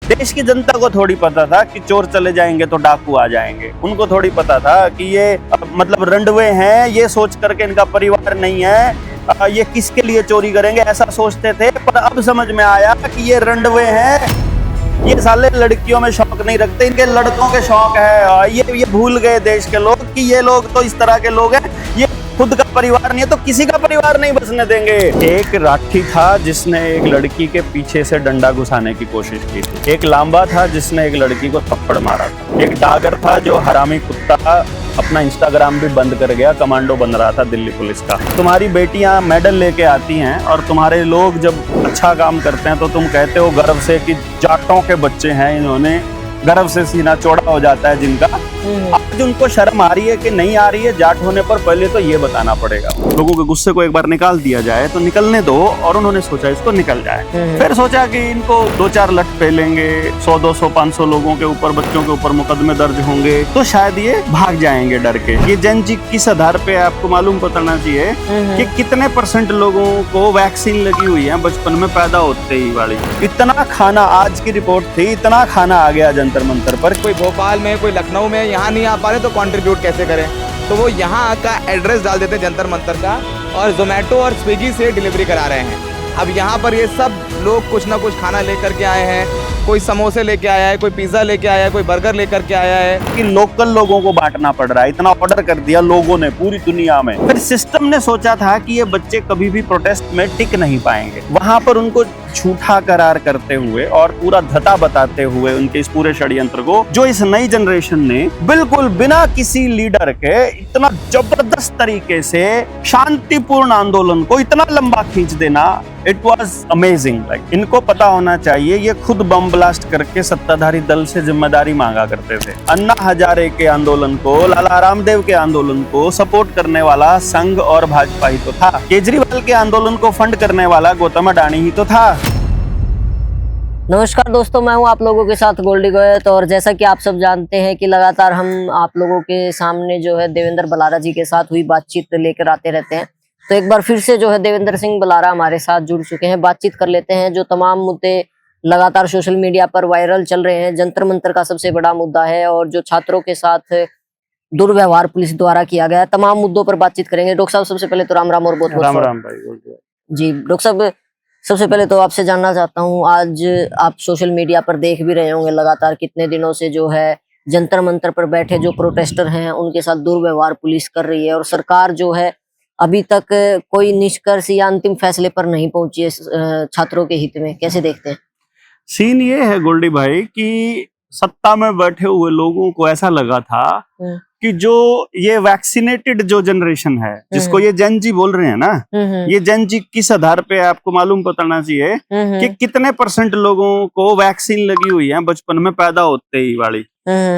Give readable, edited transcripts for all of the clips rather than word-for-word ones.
देश की जनता को थोड़ी पता था कि चोर चले जाएंगे तो डाकू आ जाएंगे। उनको थोड़ी पता था कि ये मतलब रंडवे हैं, ये सोच करके इनका परिवार नहीं है, ये किसके लिए चोरी करेंगे ऐसा सोचते थे। पर अब समझ में आया कि ये रंडवे हैं, ये साले लड़कियों में शौक नहीं रखते, इनके लड़कों के शौक है। ये भूल गए देश के लोग कि ये लोग तो इस तरह के लोग हैं, ये खुद का परिवार नहीं है तो किसी का परिवार नहीं बसने देंगे। एक राठी था जिसने एक लड़की के पीछे से डंडा घुसाने की कोशिश की थी। एक लांबा था जिसने एक लड़की को थप्पड़ मारा था। एक डागर था जो हरामी कुत्ता अपना इंस्टाग्राम भी बंद कर गया, कमांडो बन रहा था दिल्ली पुलिस का। तुम्हारी बेटियां मेडल लेके आती हैं और तुम्हारे लोग जब अच्छा काम करते हैं तो तुम कहते हो गर्व से कि जाटों के बच्चे हैं, इन्होंने गर्व से सीना चौड़ा हो जाता है जिनका। आज उनको शर्म आ रही है कि नहीं आ रही है जाट होने पर, पहले तो ये बताना पड़ेगा। लोगों के गुस्से को एक बार निकाल दिया जाए तो निकलने दो, और उन्होंने सोचा इसको निकल जाए। फिर सोचा कि इनको 2-4 लठ फेलेंगे, 100-200 500 लोगों के ऊपर, बच्चों के ऊपर मुकदमे दर्ज होंगे तो शायद ये भाग जाएंगे डर के। ये जन जी किस आधार पे आपको मालूम बताना चाहिए कि कितने % लोगों को वैक्सीन लगी हुई है बचपन में पैदा होते ही वाली। इतना खाना, आज की रिपोर्ट थी, इतना खाना आ गया जंतर मंतर पर। कोई भोपाल में, कोई लखनऊ में, यहाँ नहीं आ पा रहे तो कंट्रीब्यूट कैसे करें, तो वो यहाँ का एड्रेस डाल देते हैं जंतर मंतर का, और जोमेटो और स्विगी से डिलीवरी करा रहे हैं। अब यहाँ पर ये सब लोग कुछ ना कुछ खाना लेकर के आए हैं, कोई समोसे लेके आया है, कोई पिज्जा लेके आया है, कोई बर्गर लेकर के आया है। कि लोकल लोगों को बांटना पड़ रहा है, इतना ऑर्डर कर दिया लोगों ने पूरी दुनिया में। फिर सिस्टम ने सोचा था कि ये बच्चे कभी भी प्रोटेस्ट में टिक नहीं पाएंगे। वहां पर उनको झूठा करार करते हुए और पूरा धता बताते हुए उनके इस पूरे षड्यंत्र को, जो इस नई जनरेशन ने बिल्कुल बिना किसी लीडर के इतना जबरदस्त तरीके से शांतिपूर्ण आंदोलन को इतना लंबा खींच देना, इट वॉज अमेजिंग। इनको पता होना चाहिए, ये खुद बम ब्लास्ट करके सत्ताधारी दल से जिम्मेदारी मांगा करते थे। अन्ना हजारे के आंदोलन को, लाला रामदेव के आंदोलन को सपोर्ट करने वाला संघ और भाजपा ही तो था। केजरीवाल के आंदोलन को फंड करने वाला गौतम अडानी ही तो था। नमस्कार दोस्तों, मैं हूं आप लोगों के साथ गोल्डी गोयत, और जैसा कि आप सब जानते हैं कि लगातार हम आप लोगों के सामने जो है देवेंद्र बलारा जी के साथ हुई बातचीत लेकर आते रहते हैं। तो एक बार फिर से जो है देवेंद्र सिंह बलारा हमारे साथ जुड़ चुके हैं। बातचीत कर लेते हैं। जो तमाम मुद्दे लगातार सोशल मीडिया पर वायरल चल रहे हैं, जंतर मंतर का सबसे बड़ा मुद्दा है, और जो छात्रों के साथ दुर्व्यवहार पुलिस द्वारा किया गया, तमाम मुद्दों पर बातचीत करेंगे। डॉक्टर साहब, सबसे पहले तो राम राम और बहुत बहुत राम भाई जी। डॉक्टर साहब, सबसे पहले तो आपसे जानना चाहता हूँ, आज आप सोशल मीडिया पर देख भी रहे होंगे लगातार कितने दिनों से जो है जंतर मंतर पर बैठे जो प्रोटेस्टर हैं उनके साथ दुर्व्यवहार पुलिस कर रही है, और सरकार जो है अभी तक कोई निष्कर्ष या अंतिम फैसले पर नहीं पहुंची है छात्रों के हित में। कैसे देखते हैं? सीन ये है गोल्डी भाई कि सत्ता में बैठे हुए लोगों को ऐसा लगा था कि जो ये वैक्सीनेटेड जो जनरेशन है, जिसको ये जन जी बोल रहे हैं ना, ये जन जी किस आधार पे आपको मालूम बताना चाहिए कि कितने % लोगों को वैक्सीन लगी हुई है बचपन में पैदा होते ही वाली।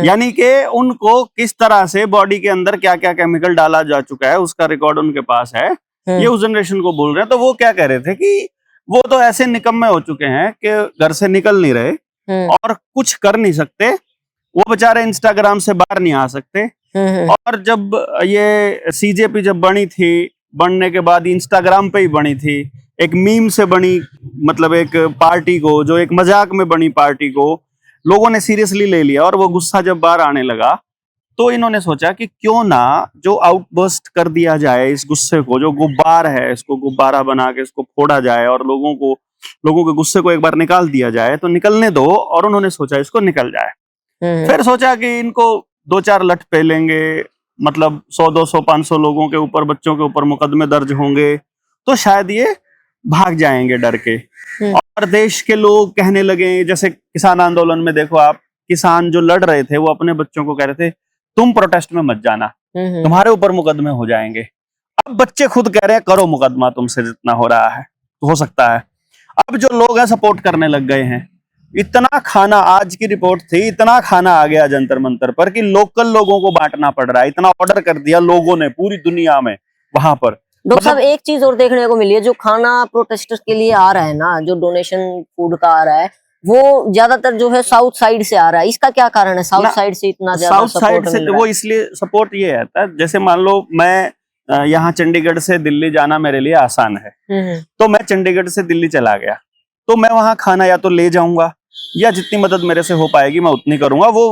यानी कि उनको किस तरह से बॉडी के अंदर क्या क्या केमिकल डाला जा चुका है उसका रिकॉर्ड उनके पास है। ये उस जनरेशन को बोल रहे हैं। तो वो क्या कह रहे थे कि वो तो ऐसे निकम्मे हो चुके हैं कि घर से निकल नहीं रहे और कुछ कर नहीं सकते, वो बेचारे इंस्टाग्राम से बाहर नहीं आ सकते। और जब ये सीजेपी जब बनी थी, बनने के बाद इंस्टाग्राम पे ही बनी थी, एक मीम से बनी, मतलब एक पार्टी को, जो एक मजाक में बनी पार्टी को लोगों ने सीरियसली ले लिया, और वो गुस्सा जब बाहर आने लगा तो इन्होंने सोचा कि क्यों ना जो आउटबर्स्ट कर दिया जाए इस गुस्से को, जो गुब्बार है इसको गुब्बारा बना के इसको फोड़ा जाए और लोगों के गुस्से को एक बार निकाल दिया जाए। तो निकलने दो, और उन्होंने सोचा इसको निकल जाए। फिर सोचा कि इनको 2-4 लठ फेलेंगे, मतलब 100-200 500 लोगों के ऊपर, बच्चों के ऊपर मुकदमे दर्ज होंगे तो शायद ये भाग जाएंगे डर के। और देश के लोग कहने लगे, जैसे किसान आंदोलन में देखो आप, किसान जो लड़ रहे थे वो अपने बच्चों को कह रहे थे तुम प्रोटेस्ट में मत जाना, तुम्हारे ऊपर मुकदमे हो जाएंगे। अब बच्चे खुद कह रहे हैं करो मुकदमा, तुमसे जितना हो रहा है तो हो सकता है। अब जो लोग हैं सपोर्ट करने लग गए हैं। इतना खाना, आज की रिपोर्ट थी, इतना खाना आ गया जंतर मंतर पर कि लोकल लोगों को बांटना पड़ रहा है। इतना ऑर्डर कर दिया लोगों ने पूरी दुनिया में वहां पर। डॉक्टर साहब, एक चीज और देखने को मिली है, जो खाना प्रोटेस्टर्स के लिए आ रहा है ना, जो डोनेशन फूड का आ रहा है, वो ज्यादातर जो है साउथ साइड से आ रहा है। इसका क्या कारण है? साउथ साइड से इतना ज्यादा साउथ साइड से वो इसलिए सपोर्ट ये है, जैसे मान लो मैं यहाँ चंडीगढ़ से दिल्ली जाना मेरे लिए आसान है, तो मैं चंडीगढ़ से दिल्ली चला गया तो मैं वहां खाना या तो ले जाऊंगा या जितनी मदद मेरे से हो पाएगी मैं उतनी करूंगा, वो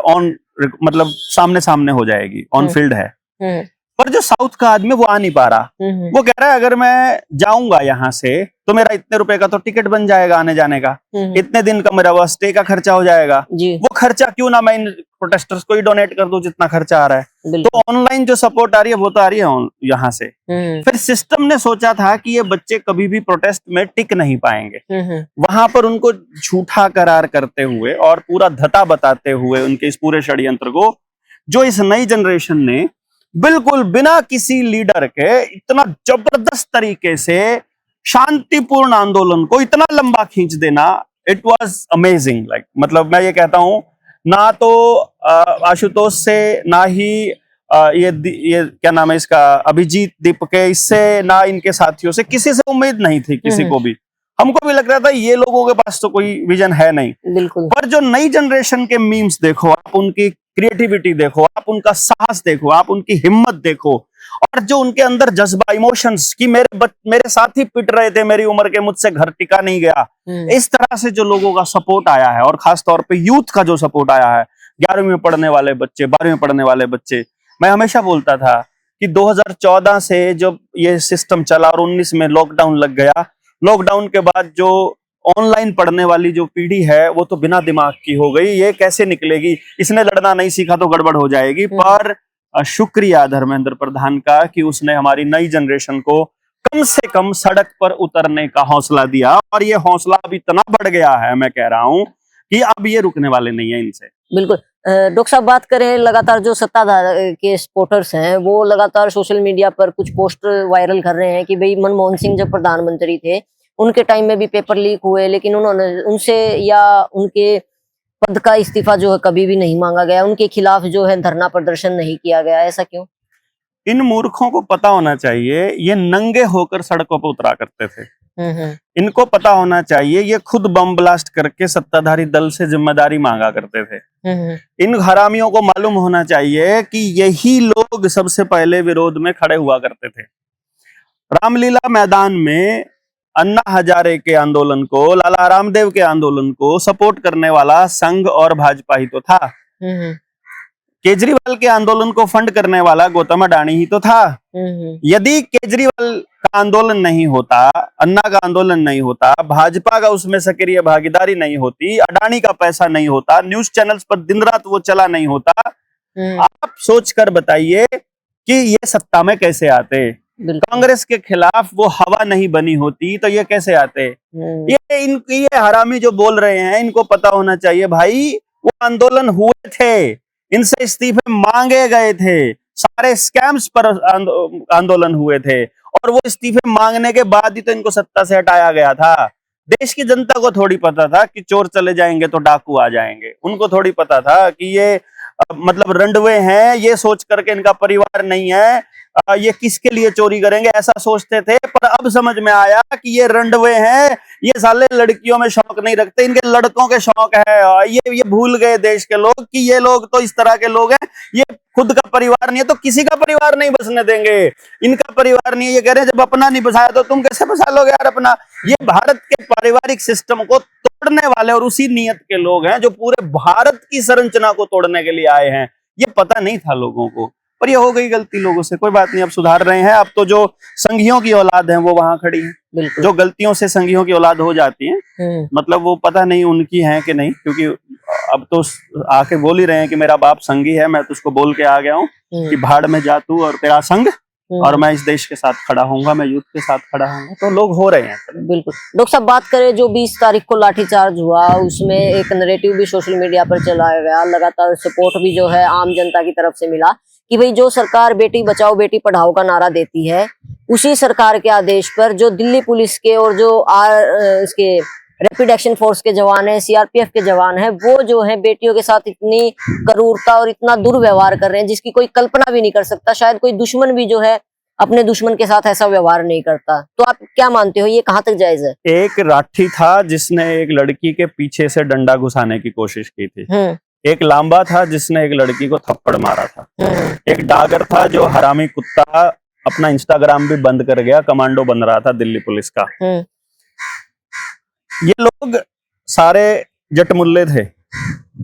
ऑन मतलब सामने सामने हो जाएगी, ऑन फील्ड है। पर जो साउथ का आदमी वो आ नहीं पा रहा, वो कह रहा है अगर मैं जाऊंगा यहाँ से तो मेरा इतने रुपए का तो टिकट बन जाएगा आने जाने का, इतने दिन का मेरा बस स्टे का खर्चा हो जाएगा, वो खर्चा क्यों ना मैं इन प्रोटेस्टर्स को ही डोनेट कर दूं जितना खर्चा आ रहा है। तो ऑनलाइन जो सपोर्ट आ रही है वो तो आ रही है यहाँ से। फिर सिस्टम ने सोचा था कि ये बच्चे कभी भी प्रोटेस्ट में टिक नहीं पाएंगे, वहां पर उनको झूठा करार करते हुए और पूरा धता बताते हुए उनके इस पूरे षड्यंत्र को, जो इस नई जनरेशन ने बिल्कुल बिना किसी लीडर के इतना जबरदस्त तरीके से शांतिपूर्ण आंदोलन को इतना लंबा खींच देना, इट वाज अमेजिंग। लाइक मतलब मैं ये कहता हूं, ना तो आशुतोष से, ना ही ये क्या नाम है इसका, अभिजीत दीप के, इससे ना इनके साथियों से, किसी से उम्मीद नहीं थी किसी को भी। हमको भी लग रहा था ये लोगों के पास तो कोई विजन है नहीं। बिल्कुल। पर जो नई जनरेशन के मीम्स देखो आप, उनकी क्रिएटिविटी देखो आप, उनका साहस देखो आप, उनकी हिम्मत देखो, और जो उनके अंदर जज्बा, इमोशंस कि मेरे साथी पिट रहे थे मेरी उम्र के, मुझसे घर टिका नहीं गया, इस तरह से जो लोगों का सपोर्ट आया है, और खास तौर पे यूथ का जो सपोर्ट आया है, 11वीं में पढ़ने वाले बच्चे, 12वीं में पढ़ने वाले बच्चे। मैं हमेशा बोलता था कि 2014 से जब ये सिस्टम चला और 19 में लॉकडाउन लग गया, लॉकडाउन के बाद जो ऑनलाइन पढ़ने वाली जो पीढ़ी है वो तो बिना दिमाग की हो गई, ये कैसे निकलेगी, इसने लड़ना नहीं सीखा तो गड़बड़ हो जाएगी। पर शुक्रिया धर्मेंद्र प्रधान का कि उसने हमारी नई जनरेशन को कम से कम सड़क पर उतरने का हौसला दिया, और ये हौसला अब इतना बढ़ गया है, मैं कह रहा हूं कि अब ये रुकने वाले नहीं है इनसे। बिल्कुल। डॉक्टर साहब, बात करें लगातार जो सत्ताधार के सपोर्टर्स हैं वो लगातार सोशल मीडिया पर कुछ पोस्ट वायरल कर रहे हैं कि भाई मनमोहन सिंह जब प्रधानमंत्री थे उनके टाइम में भी पेपर लीक हुए, लेकिन उन्होंने उनसे या उनके पद का इस्तीफा जो है कभी भी नहीं मांगा गया, उनके खिलाफ जो है धरना प्रदर्शन नहीं किया गया, ऐसा क्यों? इन मूर्खों को पता होना चाहिए, ये नंगे होकर सड़कों पर उतरा करते थे। इनको पता होना चाहिए ये खुद बम ब्लास्ट करके सत्ताधारी दल से जिम्मेदारी मांगा करते थे। इन हरामियों को मालूम होना चाहिए कि यही लोग सबसे पहले विरोध में खड़े हुआ करते थे। रामलीला मैदान में अन्ना हजारे के आंदोलन को, लाला रामदेव के आंदोलन को सपोर्ट करने वाला संघ और भाजपा ही तो था। केजरीवाल के आंदोलन को फंड करने वाला गौतम अडानी ही तो था। यदि केजरीवाल का आंदोलन नहीं होता, अन्ना का आंदोलन नहीं होता, भाजपा का उसमें सक्रिय भागीदारी नहीं होती, अडानी का पैसा नहीं होता, न्यूज चैनल्स पर दिन रात वो चला नहीं होता, आप सोचकर बताइए कि ये सत्ता में कैसे आते। कांग्रेस के खिलाफ वो हवा नहीं बनी होती तो ये कैसे आते। ये हरामी जो बोल रहे हैं, इनको पता होना चाहिए भाई, वो आंदोलन हुए थे, इनसे इस्तीफे मांगे गए थे, सारे स्कैम्स पर आंदोलन हुए थे, और वो इस्तीफे मांगने के बाद ही तो इनको सत्ता से हटाया गया था। देश की जनता को थोड़ी पता था कि चोर चले जाएंगे तो डाकू आ जाएंगे, उनको थोड़ी पता था कि ये मतलब रंडवे हैं, ये सोच करके इनका परिवार नहीं है, ये किसके लिए चोरी करेंगे, ऐसा सोचते थे। पर अब समझ में आया कि ये रंडवे हैं, ये साले लड़कियों में शौक नहीं रखते, इनके लड़कों के शौक है। ये भूल गए देश के लोग कि ये लोग तो इस तरह के लोग हैं, ये खुद का परिवार नहीं है तो किसी का परिवार नहीं बसने देंगे, इनका परिवार नहीं है। ये कह रहे हैं जब अपना नहीं बसाया तो तुम कैसे बसा लोगे यार अपना। ये भारत के पारिवारिक सिस्टम को तोड़ने वाले और उसी नियत के लोग हैं जो पूरे भारत की संरचना को तोड़ने के लिए आए हैं। ये पता नहीं था लोगों को, पर ये हो गई गलती लोगों से, कोई बात नहीं, अब सुधार रहे हैं। अब तो जो संघियों की औलाद है वो वहां खड़ी है, जो गलतियों से संघियों की औलाद हो जाती है, मतलब वो पता नहीं उनकी है कि नहीं, क्योंकि अब तो आके बोल ही रहे हैं कि मेरा बाप संघी है, मैं तो उसको बोल के आ गया हूँ कि भाड़ में जा तू और तेरा संघ, और मैं इस देश के साथ खड़ा होऊंगा, मैं यूथ के साथ खड़ा होऊंगा। तो लोग हो रहे हैं। बिल्कुल। डॉक्टर साहब, बात करें जो 20 तारीख को लाठीचार्ज हुआ, उसमें एक नैरेटिव भी सोशल मीडिया पर चलाया गया, लगातार सपोर्ट भी जो है आम जनता की तरफ से मिला कि भाई जो सरकार बेटी बचाओ बेटी पढ़ाओ का नारा देती है, उसी सरकार के आदेश पर जो दिल्ली पुलिस के और जो इसके रैपिड एक्शन फोर्स के जवान है, सीआरपीएफ के जवान है, वो जो है बेटियों के साथ इतनी क्रूरता और इतना दुर्व्यवहार कर रहे हैं जिसकी कोई कल्पना भी नहीं कर सकता। शायद कोई दुश्मन भी जो है अपने दुश्मन के साथ ऐसा व्यवहार नहीं करता। तो आप क्या मानते हो, ये कहाँ तक जायज है? एक राठी था जिसने एक लड़की के पीछे से डंडा घुसाने की कोशिश की थी, एक लांबा था जिसने एक लड़की को थप्पड़ मारा था, एक डागर था जो हरामी कुत्ता अपना इंस्टाग्राम भी बंद कर गया, कमांडो बन रहा था दिल्ली पुलिस का। ये लोग सारे जटमुल्ले थे,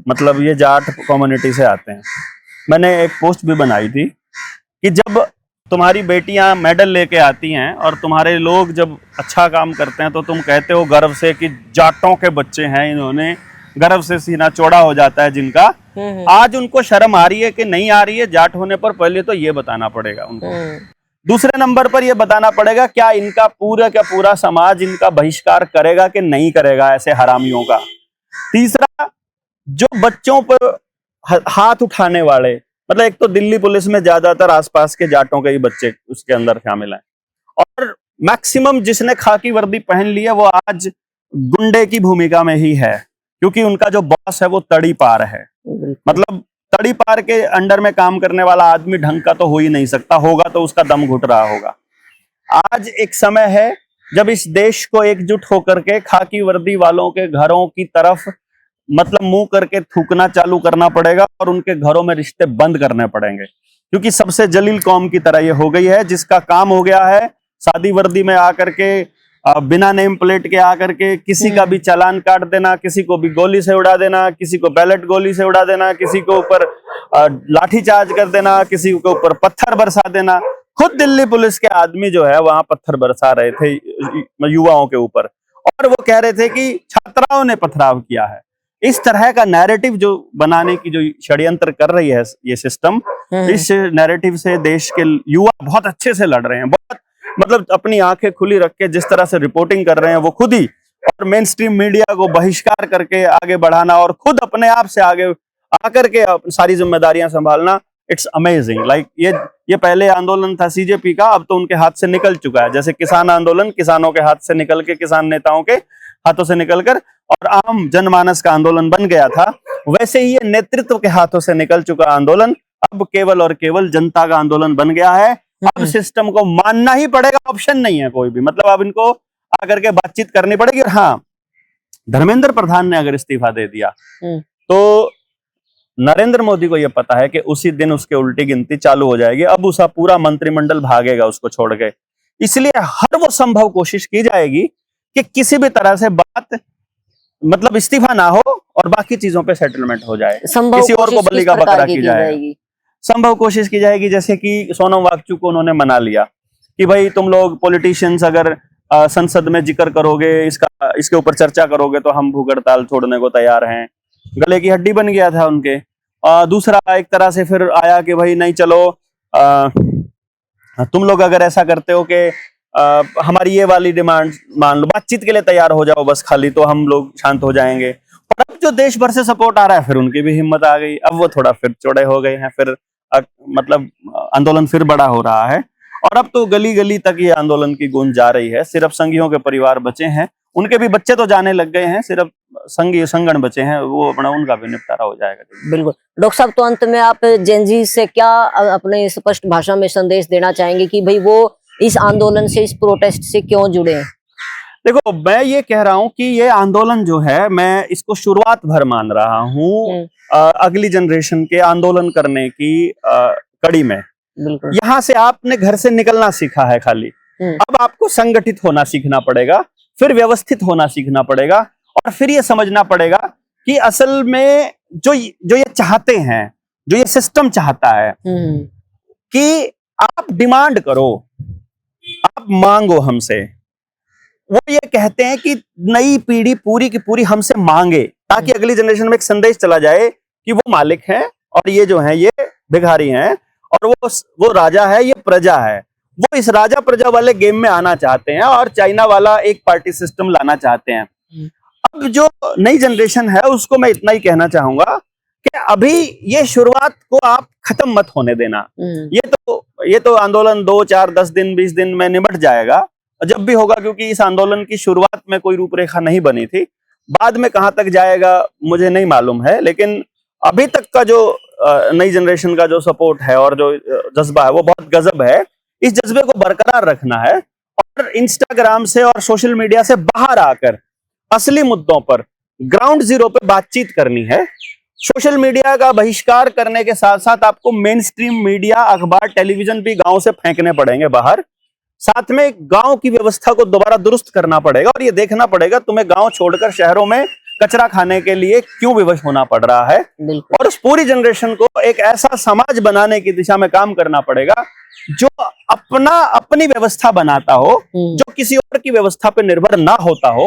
मतलब ये जाट कम्युनिटी से आते हैं। मैंने एक पोस्ट भी बनाई थी कि जब तुम्हारी बेटियां मेडल लेके आती हैं और तुम्हारे लोग जब अच्छा काम करते हैं तो तुम कहते हो गर्व से कि जाटों के बच्चे हैं, इन्होंने गर्व से सीना चौड़ा हो जाता है जिनका। आज उनको शर्म आ रही है कि नहीं आ रही है जाट होने पर? पहले तो ये बताना पड़ेगा उनको। दूसरे नंबर पर ये बताना पड़ेगा क्या इनका पूरा समाज इनका बहिष्कार करेगा कि नहीं करेगा ऐसे हरामियों का। तीसरा, जो बच्चों पर हाथ उठाने वाले, मतलब एक तो दिल्ली पुलिस में ज्यादातर आसपास के जाटों के ही बच्चे उसके अंदर शामिल हैं, और मैक्सिमम जिसने खाकी वर्दी पहन ली है वो आज गुंडे की भूमिका में ही है, क्योंकि उनका जो बॉस है वो तड़ी पार है। मतलब तड़ी पार के अंडर में काम करने वाला आदमी ढंग का तो हो ही नहीं सकता, होगा तो उसका दम घुट रहा होगा। आज एक समय है जब इस देश को एकजुट होकर के खाकी वर्दी वालों के घरों की तरफ मतलब मुंह करके थूकना चालू करना पड़ेगा और उनके घरों में रिश्ते बंद करने पड़ेंगे, क्योंकि सबसे जलील कौम की तरह ये हो गई है जिसका काम हो गया है सादी वर्दी में आकर के बिना नेम प्लेट के आकर के किसी का भी चालान काट देना, किसी को भी गोली से उड़ा देना, किसी को बैलेट गोली से उड़ा देना, किसी को ऊपर लाठी चार्ज कर देना, किसी के ऊपर पत्थर बरसा देना। खुद दिल्ली पुलिस के आदमी जो है वहां पत्थर बरसा रहे थे युवाओं के ऊपर, और वो कह रहे थे कि छात्राओं ने पथराव किया है। इस तरह का नैरेटिव जो बनाने की जो षड्यंत्र कर रही है ये सिस्टम, इस नैरेटिव से देश के युवा बहुत अच्छे से लड़ रहे हैं। बहुत मतलब अपनी आंखें खुली रख के जिस तरह से रिपोर्टिंग कर रहे हैं वो खुद ही, और मेन स्ट्रीम मीडिया को बहिष्कार करके आगे बढ़ाना और खुद अपने आप से आगे आकर के सारी जिम्मेदारियां संभालना, इट्स अमेजिंग। लाइक ये पहले आंदोलन था सीजेपी का, अब तो उनके हाथ से निकल चुका है। जैसे किसान आंदोलन किसानों के हाथ से निकल के, किसान नेताओं के हाथों से निकलकर और आम जनमानस का आंदोलन बन गया था, वैसे ही ये नेतृत्व के हाथों से निकल चुका आंदोलन अब केवल और केवल जनता का आंदोलन बन गया है। अब सिस्टम को मानना ही पड़ेगा, ऑप्शन नहीं है कोई भी। मतलब अब इनको आकर के बातचीत करनी पड़ेगी। और हाँ, धर्मेंद्र प्रधान ने अगर इस्तीफा दे दिया तो नरेंद्र मोदी को यह पता है कि उसी दिन उसके उल्टी गिनती चालू हो जाएगी। अब उसका पूरा मंत्रिमंडल भागेगा उसको छोड़ के, इसलिए हर वो संभव कोशिश की जाएगी कि किसी भी तरह से बात मतलब इस्तीफा ना हो और बाकी चीजों पे सेटलमेंट हो जाए, किसी और को बलि का बकरा की जाएगी। संभव कोशिश की जाएगी, जैसे कि सोनम वांगचुक को उन्होंने मना लिया कि भाई तुम लोग पॉलिटिशियंस अगर संसद में जिक्र करोगे, इसके ऊपर चर्चा करोगे तो हम भूख हड़ताल छोड़ने को तैयार हैं। गले की हड्डी बन गया था उनके। दूसरा एक तरह से फिर आया कि भाई नहीं चलो, तुम लोग अगर ऐसा करते हो कि हमारी ये वाली डिमांड मान लो, बातचीत के लिए तैयार हो जाओ बस खाली, तो हम लोग शांत हो जाएंगे। और अब जो देश भर से सपोर्ट आ रहा है फिर उनकी भी हिम्मत आ गई, अब वो थोड़ा फिर चौड़े हो गए हैं, फिर मतलब आंदोलन फिर बड़ा हो रहा है। और अब तो गली गली तक ये आंदोलन की गूंज जा रही है। सिर्फ संघियों के परिवार बचे हैं, उनके भी बच्चे तो जाने लग गए हैं, सिर्फ संघीय संगठन बचे हैं, वो अपना उनका भी निपटारा हो जाएगा। बिल्कुल डॉक्टर साहब, तो अंत में आप जेनजी से क्या अपने स्पष्ट भाषा में संदेश देना चाहेंगे कि भाई वो इस आंदोलन से, इस प्रोटेस्ट से क्यों जुड़े हैं? देखो, मैं ये कह रहा हूं कि ये आंदोलन जो है, मैं इसको शुरुआत भर मान रहा हूं अगली जनरेशन के आंदोलन करने की कड़ी में। यहाँ से आपने घर से निकलना सीखा है खाली, अब आपको संगठित होना सीखना पड़ेगा, फिर व्यवस्थित होना सीखना पड़ेगा, और फिर ये समझना पड़ेगा कि असल में जो ये चाहते हैं, जो ये सिस्टम चाहता है कि आप डिमांड करो, आप मांगो हमसे। वो ये कहते हैं कि नई पीढ़ी पूरी की पूरी हमसे मांगे, ताकि अगली जनरेशन में एक संदेश चला जाए कि वो मालिक हैं और ये जो हैं ये भिखारी हैं, और वो राजा है, ये प्रजा है। वो इस राजा प्रजा वाले गेम में आना चाहते हैं और चाइना वाला एक पार्टी सिस्टम लाना चाहते हैं। अब जो नई जनरेशन है उसको मैं इतना ही कहना चाहूंगा कि अभी ये शुरुआत को आप खत्म मत होने देना। ये तो आंदोलन 2, 4, 10 दिन 20 दिन में निमट जाएगा जब भी होगा, क्योंकि इस आंदोलन की शुरुआत में कोई रूपरेखा नहीं बनी थी। बाद में कहां तक जाएगा मुझे नहीं मालूम है, लेकिन अभी तक का जो नई जनरेशन का जो सपोर्ट है और जो जज्बा है वो बहुत गजब है। इस जज्बे को बरकरार रखना है और इंस्टाग्राम से और सोशल मीडिया से बाहर आकर असली मुद्दों पर ग्राउंड जीरो पे बातचीत करनी है। सोशल मीडिया का बहिष्कार करने के साथ साथ आपको मेन स्ट्रीम मीडिया, अखबार, टेलीविजन भी गांव से फेंकने पड़ेंगे बाहर। साथ में गांव की व्यवस्था को दोबारा दुरुस्त करना पड़ेगा और ये देखना पड़ेगा तुम्हें गांव छोड़कर शहरों में कचरा खाने के लिए क्यों विवश होना पड़ रहा है। बिल्कुल। और उस पूरी जनरेशन को एक ऐसा समाज बनाने की दिशा में काम करना पड़ेगा जो अपनी व्यवस्था बनाता हो, जो किसी और की व्यवस्था पर निर्भर ना होता हो।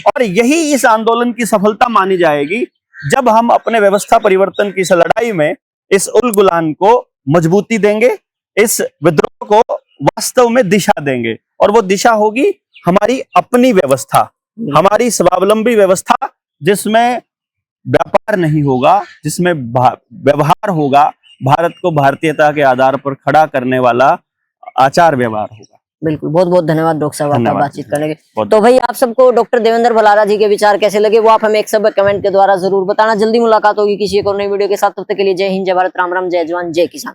और यही इस आंदोलन की सफलता मानी जाएगी जब हम अपने व्यवस्था परिवर्तन की इस लड़ाई में इस उल गुलान को मजबूती देंगे, इस विद्रोह को वास्तव में दिशा देंगे। और वो दिशा होगी हमारी अपनी व्यवस्था, हमारी स्वावलंबी व्यवस्था, जिसमें व्यापार नहीं होगा, जिसमें व्यवहार होगा, भारत को भारतीयता के आधार पर खड़ा करने वाला आचार व्यवहार होगा। बिल्कुल, बहुत बहुत धन्यवाद डॉक्टर साहब आपका बातचीत करने के। बहुत तो भाई आप सबको डॉक्टर देवेंद्र भलारा जी के विचार कैसे लगे वो आप हमें एक सब कमेंट के द्वारा जरूर बताना। जल्दी मुलाकात होगी किसी एक और नई वीडियो के साथ, तब तक के लिए जय हिंद, जय भारत, राम राम, जय जवान, जय किसान।